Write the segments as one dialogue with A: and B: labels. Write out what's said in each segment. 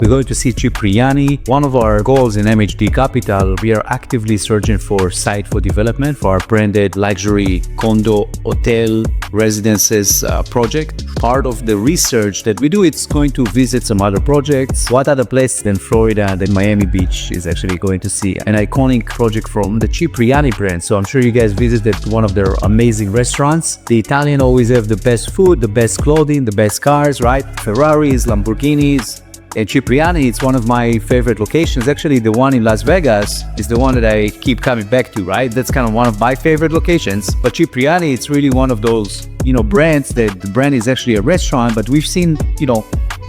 A: We're going to see Cipriani. One of our goals in MHD Capital, we are actively searching for site for development for our branded luxury condo, hotel, residences project. Part of the research that we do, it's going to visit some other projects. What other place than Florida, than Miami Beach is actually going to see an iconic project from the Cipriani brand. So I'm sure you guys visited one of their amazing restaurants. The Italian always have the best food, the best clothing, the best cars, right? Ferraris, Lamborghinis. And Cipriani, it's one of my favorite locations. Actually, the one in Las Vegas is the one that I keep coming back to, right? That's kind of one of my favorite locations. But Cipriani, it's really one of those, brands that the brand is actually a restaurant, but we've seen,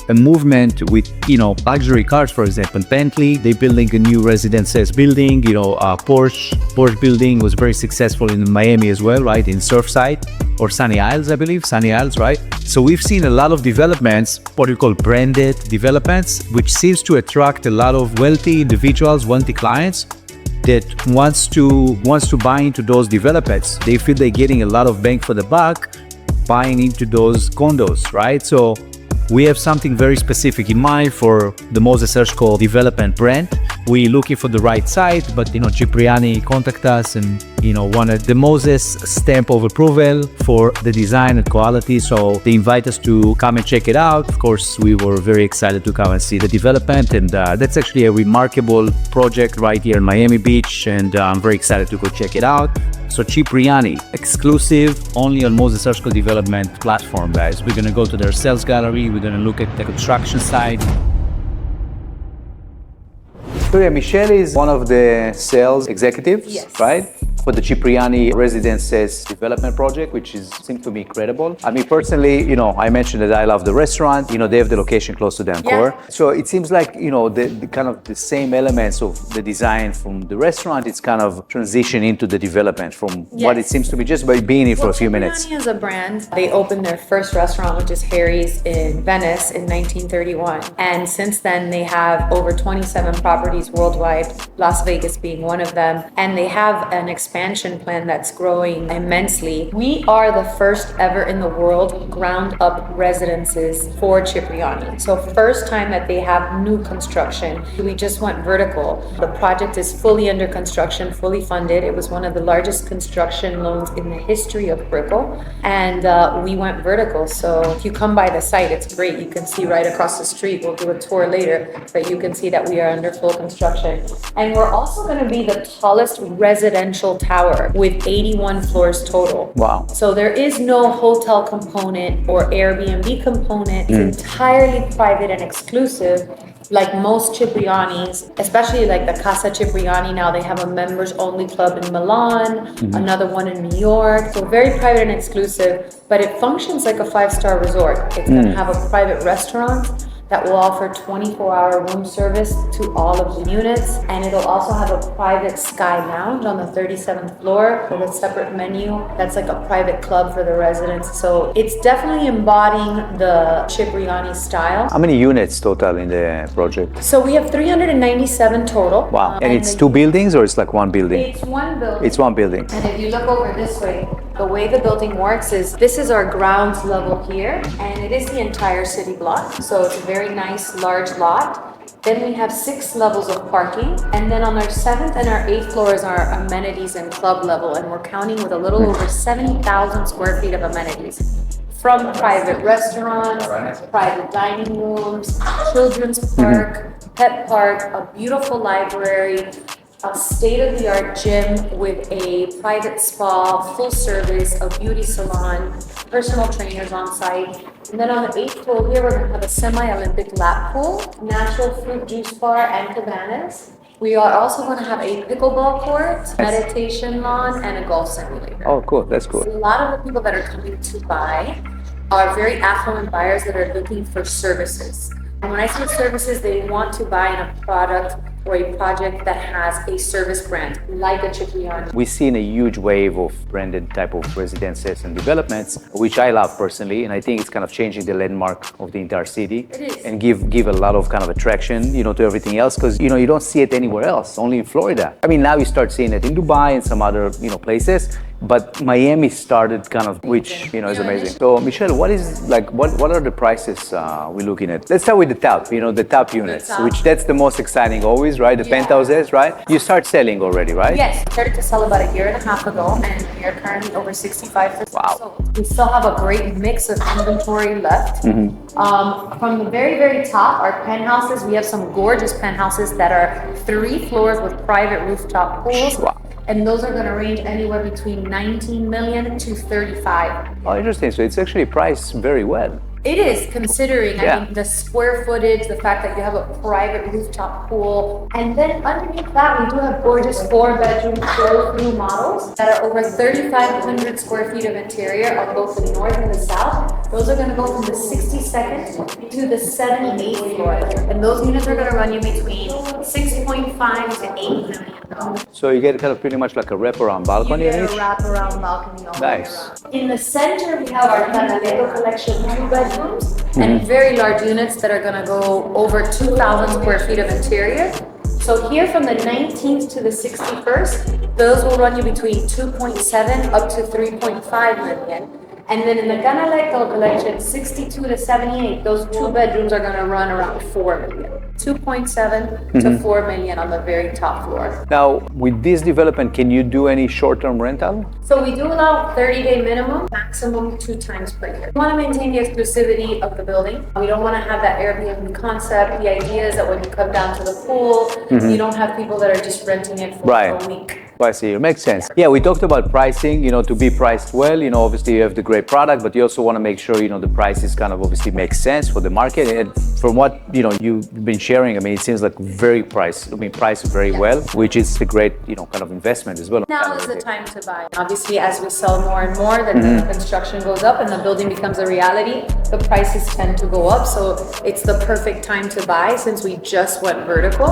A: a movement with, luxury cars, for example. Bentley, they're building a new residences building, Porsche building was very successful in Miami as well, right? In Surfside or Sunny Isles, I believe, Sunny Isles, right? So we've seen a lot of developments, what we call branded developments, which seems to attract a lot of wealthy individuals, wealthy clients that wants to buy into those developments. They feel they're getting a lot of bang for the buck buying into those condos, right? So we have something very specific in mind for the Moses Hershko development brand. We're looking for the right site, but Cipriani contact us and wanted the Moses stamp of approval for the design and quality. So they invite us to come and check it out. Of course, we were very excited to come and see the development, and that's actually a remarkable project right here in Miami Beach, and I'm very excited to go check it out. So Cipriani, exclusive, only on Moses Hershko development platform, guys. We're gonna go to their sales gallery. We're gonna look at the construction side. So yeah, Michelle is one of the sales executives,
B: yes,
A: right? For the Cipriani Residences development project, which seems to be incredible. I mean, personally, I mentioned that I love the restaurant. They have the location close to the Encore.
B: Yeah.
A: So it seems like, the kind of the same elements of the design from the restaurant, it's kind of transition into the development from what it seems to be just by being here for a few minutes.
B: Cipriani is a brand. They opened their first restaurant, which is Harry's in Venice in 1931. And since then, they have over 27 properties worldwide, Las Vegas being one of them. And they have an expansion plan that's growing immensely. We are the first ever in the world ground up residences for Cipriani. So first time that they have new construction. We just went vertical. The project is fully under construction, fully funded. It was one of the largest construction loans in the history of Brickell. And we went vertical. So if you come by the site, it's great. You can see right across the street. We'll do a tour later, but you can see that we are under full construction. And we're also going to be the tallest residential tower with 81 floors total.
A: Wow.
B: So there is no hotel component or Airbnb component. It's entirely private and exclusive. Like most Ciprianis, especially like the Casa Cipriani now, they have a members only club in Milan, another one in New York. So very private and exclusive, but it functions like a 5-star resort. It's going to have a private restaurant that will offer 24-hour room service to all of the units. And it'll also have a private sky lounge on the 37th floor with a separate menu. That's like a private club for the residents. So it's definitely embodying the Cipriani style.
A: How many units total in the project?
B: So we have 397 total.
A: Wow. And it's 2 buildings or it's like 1 building?
B: It's 1 building.
A: It's 1 building.
B: And if you look over this way, the way the building works is this is our ground level here, and it is the entire city block. So it's a very nice large lot. Then we have 6 levels of parking, and then on our 7th and our 8th floors are amenities and club level, and we're counting with a little over 70,000 square feet of amenities. From private restaurants, private dining rooms, children's park, pet park, a beautiful library, a state-of-the-art gym with a private spa, full service, a beauty salon, personal trainers on site. And then on the 8th floor here, we're going to have a semi-Olympic lap pool, natural fruit juice bar, and cabanas. We are also going to have a pickleball court, meditation lawn, and a golf simulator.
A: Oh, cool. That's cool.
B: A lot of the people that are coming to buy are very affluent buyers that are looking for services. And when I say services, they want to buy in a product or a project that has a service brand, like a Cipriani.
A: We've seen a huge wave of branded type of residences and developments, which I love personally, and I think it's kind of changing the landmark of the entire city.
B: It is.
A: And give a lot of kind of attraction, to everything else, because you don't see it anywhere else, only in Florida. I mean, now you start seeing it in Dubai and some other, places. but Miami started kind of, which is amazing. So Michelle, what are the prices we're looking at? Let's start with the top, the top units, which that's the most exciting always, right? The penthouses, right? You start selling already, right?
B: Yes, started to sell about a year and a half ago, and we are currently over 65%
A: Wow.
B: sold. We still have a great mix of inventory left. From the very, very top, our penthouses, we have some gorgeous penthouses that are 3 floors with private rooftop pools.
A: Wow.
B: And those are going to range anywhere between 19 million to 35.
A: Oh, interesting. So it's actually priced very well.
B: It is, considering,
A: Yeah.
B: I mean, the square footage, the fact that you have a private rooftop pool. And then underneath that, we do have gorgeous 4-bedroom flow-through models that are over 3,500 square feet of interior on both the north and the south. Those are going to go from the 62nd to the 78th floor. And those units are going to run you between 6.5 to 8 million.
A: So you get kind of pretty much like a wraparound balcony
B: You
A: in
B: get
A: each?
B: a wraparound balcony all the way
A: Nice.
B: around. In the center, we have our Canaleto collection 2-bedrooms and very large units that are going to go over 2,000 square feet of interior. So here from the 19th to the 61st, those will run you between 2.7 up to 3.5 million. And then in the Canaleto collection 62 to 78, those 2 bedrooms are going to run around 4 million. 2.7 to 4 million on the very top floor.
A: Now, with this development, can you do any short-term rental?
B: So we do allow 30-day minimum, maximum 2 times per year. We want to maintain the exclusivity of the building. We don't want to have that Airbnb concept. The idea is that when you come down to the pool, you don't have people that are just renting it for a week.
A: I see. It makes sense. Yeah, we talked about pricing, to be priced well. Obviously you have the great product, but you also want to make sure, the prices kind of obviously make sense for the market. And from what, you've been sharing, I mean, it seems like priced very well, which is a great, kind of investment as well.
B: Now is the time to buy. Obviously, as we sell more and more, the construction goes up and the building becomes a reality, the prices tend to go up. So it's the perfect time to buy since we just went vertical.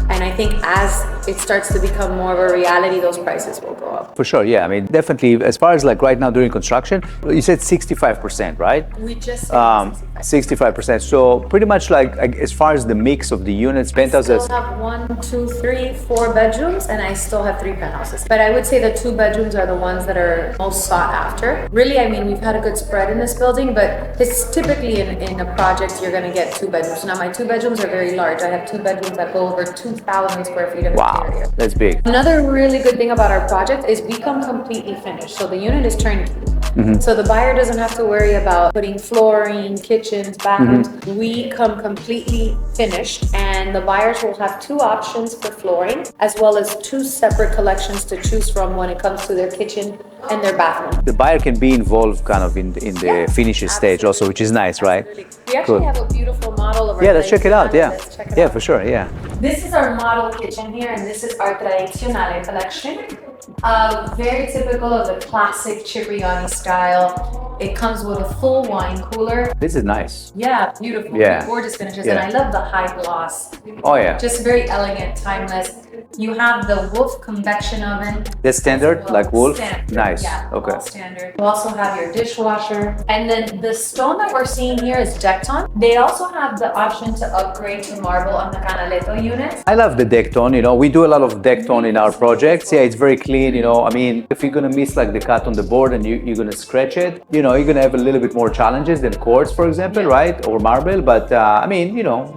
B: And I think as it starts to become more of a reality, those prices will go up.
A: For sure, yeah. I mean, definitely, as far as like right now during construction, you said 65%, right?
B: We just said
A: 65%. So pretty much like as far as the mix of the units,
B: I
A: penthouses.
B: still have 1, 2, 3, 4 bedrooms, and I still have 3 penthouses. But I would say the 2 bedrooms are the ones that are most sought after. Really, I mean, we've had a good spread in this building, but it's typically in a project you're going to get 2 bedrooms. Now, my 2 bedrooms are very large. I have 2 bedrooms that go over 2,000 square feet of interior.
A: That's big.
B: Another really good thing about our project is we come completely finished. So the unit is turnkey. So the buyer doesn't have to worry about putting flooring, kitchens, bathrooms. We come completely finished, and the buyers will have 2 options for flooring, as well as 2 separate collections to choose from when it comes to their kitchen and their bathroom.
A: The buyer can be involved kind of in the finishes stage also, which is nice, right?
B: We actually have a beautiful model of our
A: let's check it out. Yeah,
B: Let's check it
A: yeah,
B: out.
A: for sure. Yeah.
B: This is our model kitchen here, and this is our Tradizionale collection. Very typical of the classic Cipriani style. It comes with a full wine cooler.
A: This is nice.
B: Yeah, beautiful.
A: Yeah.
B: Gorgeous finishes.
A: Yeah.
B: And I love the high gloss.
A: Oh yeah.
B: Just very elegant, timeless. You have the Wolf convection oven.
A: That's standard, like Wolf?
B: Standard,
A: Nice.
B: Yeah,
A: Okay.
B: all standard. You also have your dishwasher. And then the stone that we're seeing here is Decton. They also have the option to upgrade to marble on the Canaleto units.
A: I love the deck tone, we do a lot of deck tone in our projects. Yeah, it's very clean, I mean, if you're gonna miss like the cut on the board and you're gonna scratch it, you're gonna have a little bit more challenges than quartz, for example, right? Or marble. But I mean,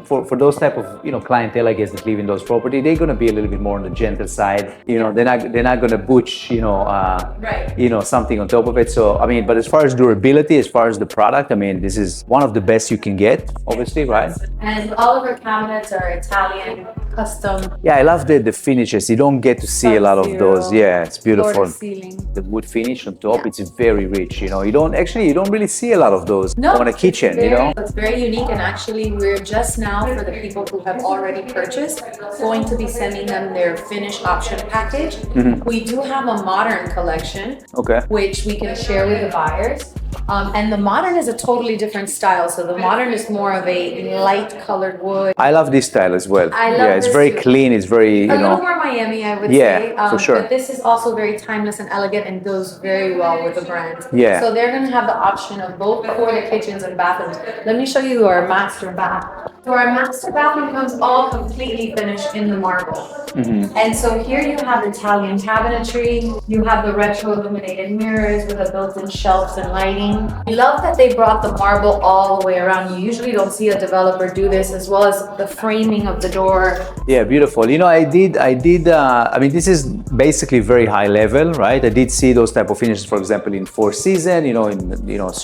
A: for those type of, clientele, I guess, that live in those property, they're gonna be a little bit more on the gentle side. They're not gonna butch,
B: Right.
A: something on top of it. So I mean, but as far as durability, as far as the product, I mean, this is one of the best you can get, obviously, right?
B: And all of our cabinets are Italian, custom.
A: Yeah, I love the finishes. You don't get to see a lot of those. Yeah, it's beautiful.
B: Floor to ceiling.
A: The wood finish on top, it's very rich. You don't really see a lot of those on a kitchen.
B: It's very unique, and actually, we're just now, for the people who have already purchased, going to be sending them their finish option package. We do have a modern collection,
A: Okay.
B: which we can share with the buyers. And the modern is a totally different style. So the modern is more of a light colored wood.
A: I love this style as well.
B: I love
A: Yeah, it's
B: this
A: very
B: too.
A: clean. It's very,
B: A little more Miami, I would
A: Yeah,
B: say.
A: for sure.
B: But this is also very timeless and elegant and goes very well with the brand.
A: Yeah.
B: So they're going to have the option of both quarter kitchens and bathrooms. Let me show you our master bath. So our master bathroom comes all completely finished in the marble. And so here you have Italian cabinetry, you have the retro illuminated mirrors with the built-in shelves and lighting. I love that they brought the marble all the way around. You usually don't see a developer do this, as well as the framing of the door.
A: Yeah, beautiful. You know, I mean, this is basically very high level, right? I did see those type of finishes, for example, in Four Seasons, you know, in,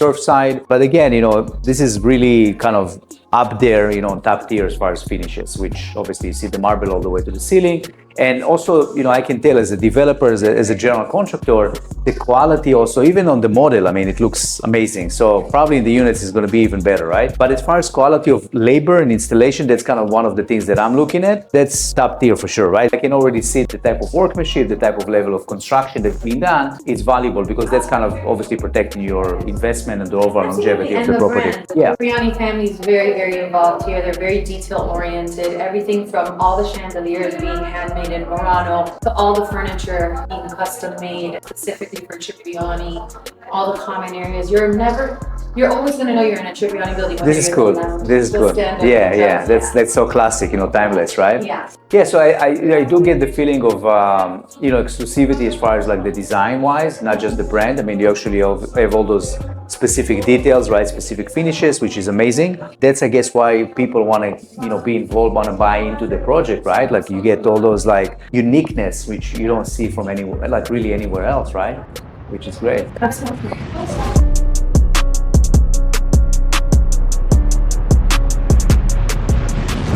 A: Surfside. But again, this is really kind of up there, top tier as far as finishes, which obviously you see the marble all the way to the ceiling. And also, I can tell as a developer, as a general contractor, the quality also, even on the model, I mean, it looks amazing. So probably in the units is going to be even better, right? But as far as quality of labor and installation, that's kind of one of the things that I'm looking at. That's top tier for sure, right? I can already see the type of workmanship, the type of level of construction that's being done. It's valuable because that's kind of obviously protecting your investment and the overall longevity of the property.
B: Brand.
A: Yeah.
B: The Cipriani family is very, very involved here. They're very detail oriented. Everything from all the chandeliers being handmade in Murano to all the furniture being custom made specifically for Cipriani, all the common areas. You're always going to know you're in a Cipriani building.
A: This is cool. This is cool. Yeah. That's so classic, timeless, right?
B: Yeah.
A: Yeah, so I do get the feeling of exclusivity as far as like the design wise, not just the brand. I mean, you actually have all those specific details, right? Specific finishes, which is amazing. That's, I guess, why people want to, be involved, want to buy into the project, right? Like you get all those like uniqueness, which you don't see from anywhere, like really anywhere else, right? Which is great.
B: Absolutely.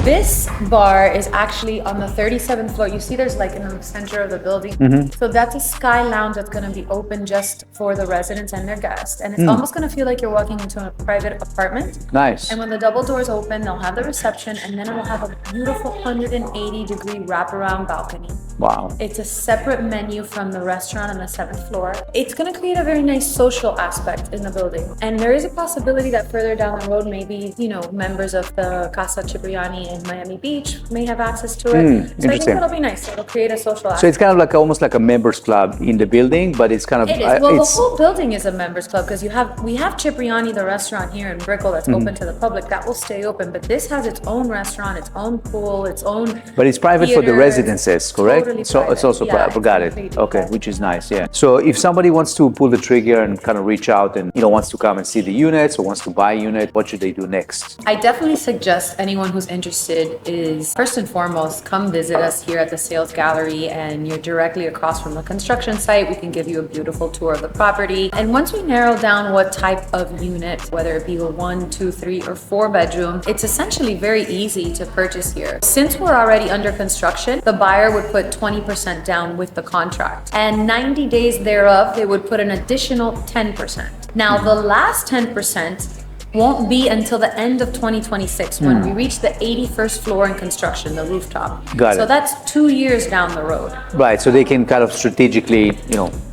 B: This bar is actually on the 37th floor. You see there's like in the center of the building. So that's a sky lounge that's going to be open just for the residents and their guests. And it's almost going to feel like you're walking into a private apartment.
A: Nice.
B: And when the double doors open, they'll have the reception and then it will have a beautiful 180-degree wraparound balcony.
A: Wow.
B: It's a separate menu from the restaurant on the 7th floor. It's going to create a very nice social aspect in the building. And there is a possibility that further down the road, maybe, members of the Casa Cipriani in Miami Beach may have access to it. So I think it'll be nice. It'll create a social aspect.
A: So it's kind of like almost like a members club in the building, but it's kind of...
B: It is. Well, the whole building is a members club because we have Cipriani, the restaurant here in Brickell that's open to the public. That will stay open, but this has its own restaurant, its own pool, its own...
A: But it's private for the residences, correct?
B: Totally
A: So
B: private.
A: it's also private. Got it. Okay, which is nice, yeah. So if somebody wants to pull the trigger and kind of reach out and, wants to come and see the units or wants to buy a unit, what should they do next?
B: I definitely suggest anyone who's interested is, first and foremost, come visit us here at the Sales Gallery, and you're directly across from the construction site. We can give you a beautiful tour of the property. And once we narrow down what type of unit, whether it be a 1, 2, 3, or 4 bedroom, it's essentially very easy to purchase here. Since we're already under construction, the buyer would put 20% down with the contract. And 90 days thereof, they would put an additional 10%. Now, the last 10% won't be until the end of 2026 when we reach the 81st floor in construction, the rooftop.
A: Got it.
B: So that's 2 years down the road.
A: Right, so they can kind of strategically,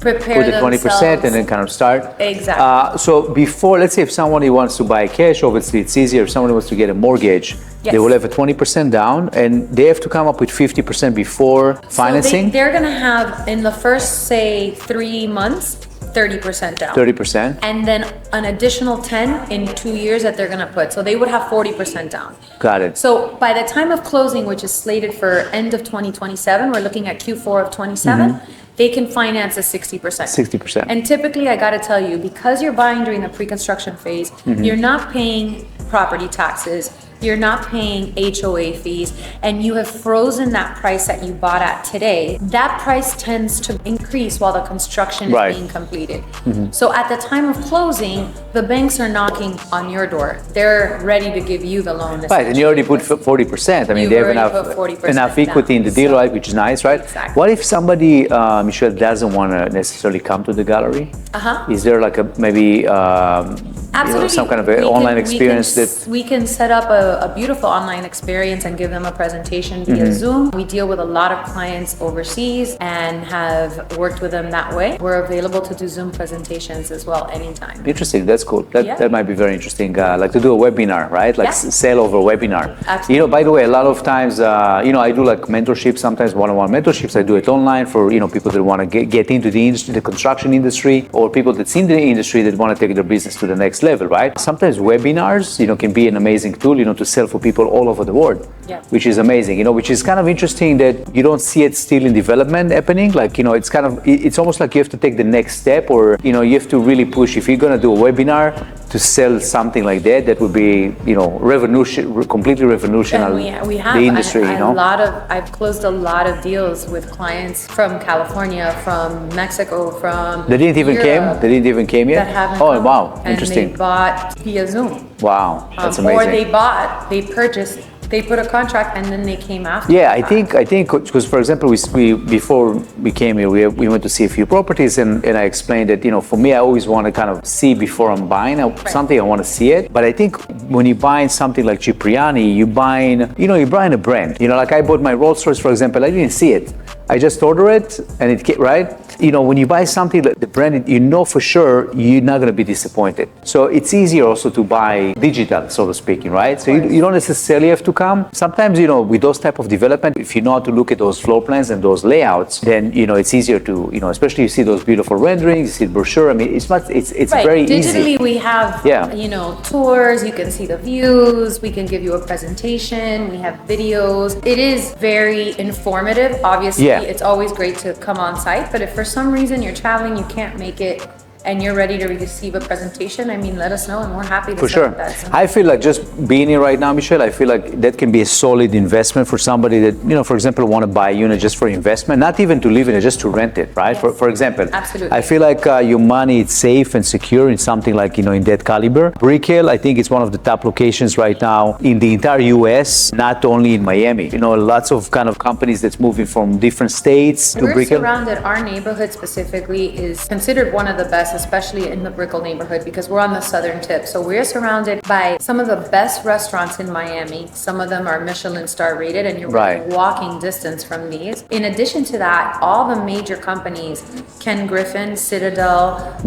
B: Prepare
A: put the 20%
B: themselves.
A: and then kind of start.
B: Exactly.
A: So before, let's say if somebody wants to buy cash, obviously it's easier. If someone wants to get a mortgage, they will have a 20% down and they have to come up with 50% before financing.
B: So they're going to have, in the first, say, 3 months, 30% down.
A: 30%.
B: And then an additional 10 in 2 years that they're going to put. So they would have 40% down.
A: Got it.
B: So by the time of closing, which is slated for end of 2027, we're looking at Q4 of 27, they can finance a 60%.
A: 60%.
B: And typically, I got to tell you, because you're buying during the pre-construction phase, you're not paying property taxes, you're not paying HOA fees, and you have frozen that price that you bought at today. That price tends to increase while the construction is being completed. So at the time of closing, the banks are knocking on your door. They're ready to give you the loan.
A: Right, and you already put 40%. I mean, they have enough equity in the deal, right? Which is nice, right?
B: Exactly.
A: What if somebody, Michelle, doesn't want to necessarily come to the gallery? Is there like a maybe
B: Absolutely.
A: some kind of an online experience
B: we can set up a beautiful online experience and give them a presentation via Zoom. We deal with a lot of clients overseas and have worked with them that way. We're available to do Zoom presentations as well anytime.
A: Interesting. That's cool. That might be very interesting. Like to do a webinar, right? Like sell over webinar.
B: Absolutely.
A: By the way, a lot of times, I do like mentorship, sometimes one-on-one mentorships. I do it online for, people that want to get into the industry, the construction industry, or people that's in the industry that want to take their business to the next level, right? Sometimes webinars, can be an amazing tool, to sell for people all over the world, which is amazing, which is kind of interesting that you don't see it still in development happening. Like, it's almost like you have to take the next step, or, you have to really push. If you're going to do a webinar to sell something like that would be, completely revolutionary the industry,
B: I've closed a lot of deals with clients from California, from Mexico, from
A: They didn't even
B: Europe,
A: came yet?
B: that haven't
A: Oh,
B: come,
A: wow,
B: and
A: interesting.
B: they bought via Zoom.
A: Wow, that's amazing.
B: Or they purchased, they put a contract and then they came after.
A: Yeah, I think because, for example, we before we came here, we went to see a few properties, and I explained that, for me, I always want to kind of see before I'm buying something. I want to see it. But I think when you're buying something like Cipriani, you're buying a brand. Like I bought my Rolls Royce, for example, I didn't see it. I just order it and it came, right? When you buy something like the brand, for sure you're not going to be disappointed. So it's easier also to buy digital, so to speaking, right? So you don't necessarily have to come. Sometimes, with those type of development, if you know how to look at those floor plans and those layouts, then, it's easier to, especially you see those beautiful renderings, you see the brochure. I mean, it's very easy.
B: Digitally, we have, tours, you can see the views, we can give you a presentation, we have videos. It is very informative. Obviously, it's always great to come on site, but if for some reason you're traveling, you can't make it, and you're ready to receive a presentation, let us know, and we're happy to set up that.
A: I feel like just being here right now, Michelle, I feel like that can be a solid investment for somebody that, for example, want to buy a unit just for investment, not even to live in it, just to rent it, right?
B: Yes.
A: For example,
B: absolutely.
A: I feel like your money is safe and secure in something like, in that caliber. Brick Hill, I think it's one of the top locations right now in the entire US, not only in Miami. Lots of kind of companies that's moving from different states to Brick Hill.
B: We're surrounded, our neighborhood specifically is considered one of the best, especially in the Brickell neighborhood, because we're on the southern tip. So we're surrounded by some of the best restaurants in Miami. Some of them are Michelin star rated, and you're within walking distance from these. In addition to that, all the major companies, Ken Griffin, Citadel,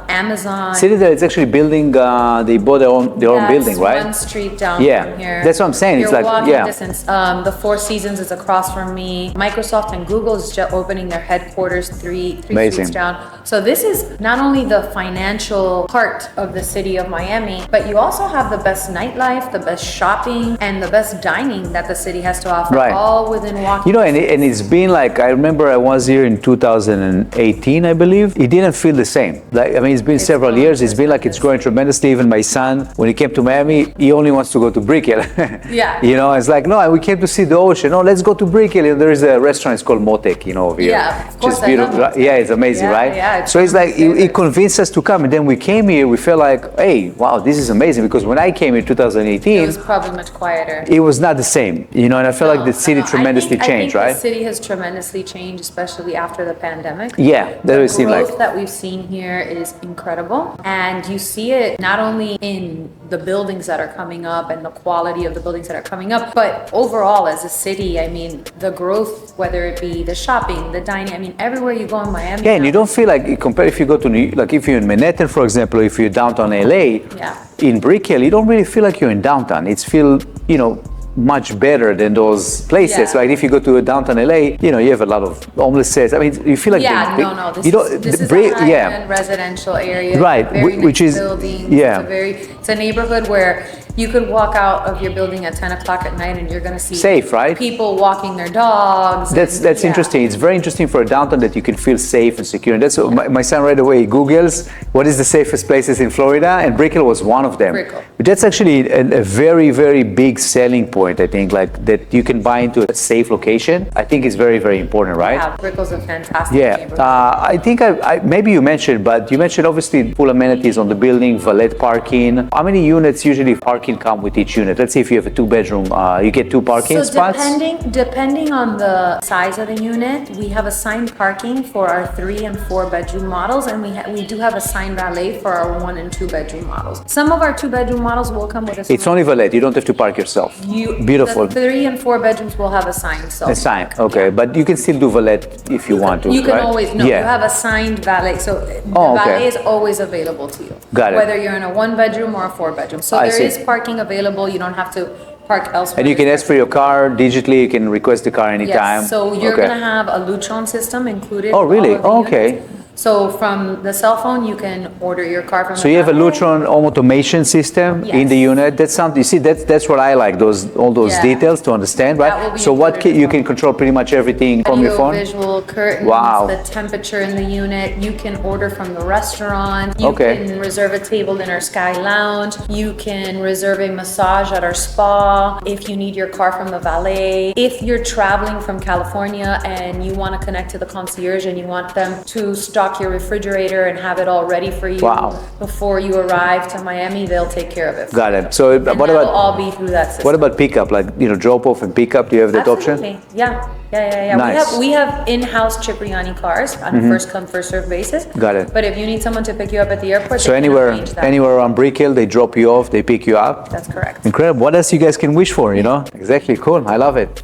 B: Amazon.
A: Citadel is actually building, they bought their own building, right?
B: One street down from here.
A: That's what I'm saying.
B: You're
A: it's like,
B: walking distance. The Four Seasons is across from me. Microsoft and Google is just opening their headquarters three streets down. So this is not only the financial part of the city of Miami, but you also have the best nightlife, the best shopping, and the best dining that the city has to offer, all within walking.
A: And it's been like, I remember I was here in 2018, I believe. It didn't feel the same. It's been several years. It's been like it's growing tremendously. Even my son, when he came to Miami, he only wants to go to Brick Hill. It's like, no, we came to see the ocean. No, let's go to Brick Hill. There is a restaurant, it's called Motek, over here.
B: Yeah, of course.
A: Just beautiful. It's amazing, right?
B: Yeah,
A: so it's like, he convinced us to come, and then we came here, we felt like, hey, wow, this is amazing, because when I came in 2018,
B: it was probably much quieter.
A: It was not the same, and I felt like the city tremendously changed, right?
B: The city has tremendously changed, especially after the pandemic.
A: Yeah, that would seem like.
B: The growth that we've seen here is incredible, and you see it not only in the buildings that are coming up and the quality of the buildings that are coming up, but overall as a city, the growth, whether it be the shopping, the dining, everywhere you go in Miami.
A: Yeah, and you don't feel like, compared if you go to like if you're in Manhattan, for example, if you're downtown LA, in Brick Hill, you don't really feel like you're in downtown. It's feel, much better than those places. Like if you go to downtown LA, you have a lot of homelesses. You feel like
B: this is a high-end residential area,
A: right? Which is
B: buildings. It's a neighborhood where you could walk out of your building at 10 o'clock at night and you're going to see
A: safe, right?
B: People walking their dogs.
A: That's interesting. It's very interesting for a downtown that you can feel safe and secure. And that's what my son right away Googles what is the safest places in Florida, and Brick Hill was one of them. But that's actually a very, very big selling point, I think, like that you can buy into a safe location. I think it's very, very important, right?
B: Yeah, Brick Hill's a fantastic neighborhood.
A: I think maybe you mentioned, but you mentioned obviously full amenities on the building, valet parking. How many units usually park parking come with each unit? Let's say if you have a 2-bedroom, you get 2 parking spots?
B: Depending on the size of the unit, we have assigned parking for our 3 and 4 bedroom models, and we do have assigned valet for our 1 and 2 bedroom models. Some of our 2 bedroom models will come with a.
A: It's only valet. You don't have to park yourself. Beautiful.
B: The 3 and 4 bedrooms will have assigned.
A: Assigned. Okay, but you can still do valet if you want to.
B: You can
A: right?
B: always you have assigned valet, so the valet is always available to you.
A: Got it.
B: Whether you're in a 1 bedroom or a 4 bedroom. So there is parking available. You don't have to park elsewhere.
A: And you can ask for your car digitally. You can request the car anytime.
B: Yes. So you're gonna have a Lutron system included.
A: Oh, really? Okay.
B: So from the cell phone, you can order your car from.
A: So you have a Lutron automation system in the unit. That's something. You see, that's what I like. All those details to understand, right? So you can control pretty much everything from your phone.
B: Visual curtains.
A: Wow.
B: The temperature in the unit. You can order from the restaurant. You can reserve a table in our Sky Lounge. You can reserve a massage at our spa. If you need your car from the valet. If you're traveling from California and you want to connect to the concierge and you want them to stock your refrigerator and have it all ready for you before you arrive to Miami, they'll take care of it.
A: Got it. So what about
B: all be through that system?
A: What about pickup? Like drop off and pickup? Do you have that option?
B: Yeah.
A: Nice.
B: We have in-house Cipriani cars on a first come first serve basis.
A: Got it.
B: But if you need someone to pick you up at the airport,
A: so anywhere on Brick Hill, they drop you off, they pick you up.
B: That's correct.
A: Incredible. What else you guys can wish for? Exactly. Cool. I love it.